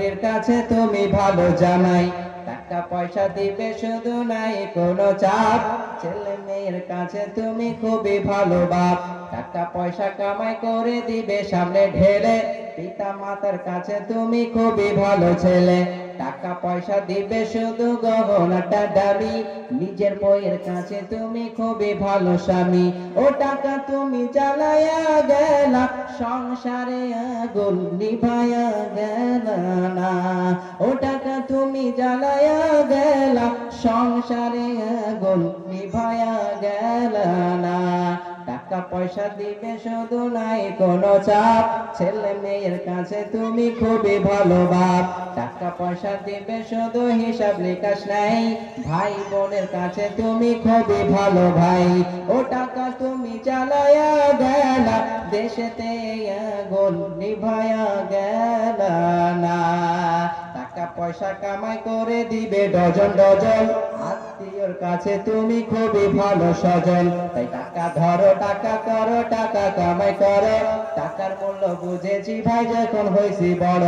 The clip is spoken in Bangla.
বউটির কাছে তুমি ভালো জামাই, টাকা পয়সা দিবে শুধু নাই কোনো চাপ, ছেলে মেয়ের কাছে তুমি খুবই ভালো বাপ, টাকা পয়সা কামাই করে দিবে সামনে ঢেলে, পিতা মাতার কাছে তুমি খুবই ভালো ছেলে, টাকা পয়সা দিবে শুধু গহনাটা দামি, নিজের বউয়ের কাছে তুমি খুবই ভালো স্বামী। ও টাকা তুমি জ্বালায়া গেলা, সংসারে আগুন নিভায়া গেল না। ও টাকা তুমি জ্বালায়া গেলা, সংসারে আগুন নিভায়া গেল না। টাকা পয়সা দিবে শুধু নাই কোনো চাপ, ছেলে মেয়ের কাছে তুমি খুবই ভালো বাপ, টাকা পয়সা দিবে শুধু হিসাব নিকাশ নাই, ভাই বোনের কাছে তুমি খুবই ভালো ভাই। ও টাকা তুমি চালায়া গেলা, দেশেতে আগুন নিভায়া গেল না। টাকা পয়সা কামাই করে দিবে ডজন ডজন, আত্মীয়র কাছে তুমি খুবই ভালো সজন, তাই টাকা ধরো টাকা করো টাকা কামাই করো, টাকার মূল্য বুঝেছি ভাই যখন হয়েছি বড়।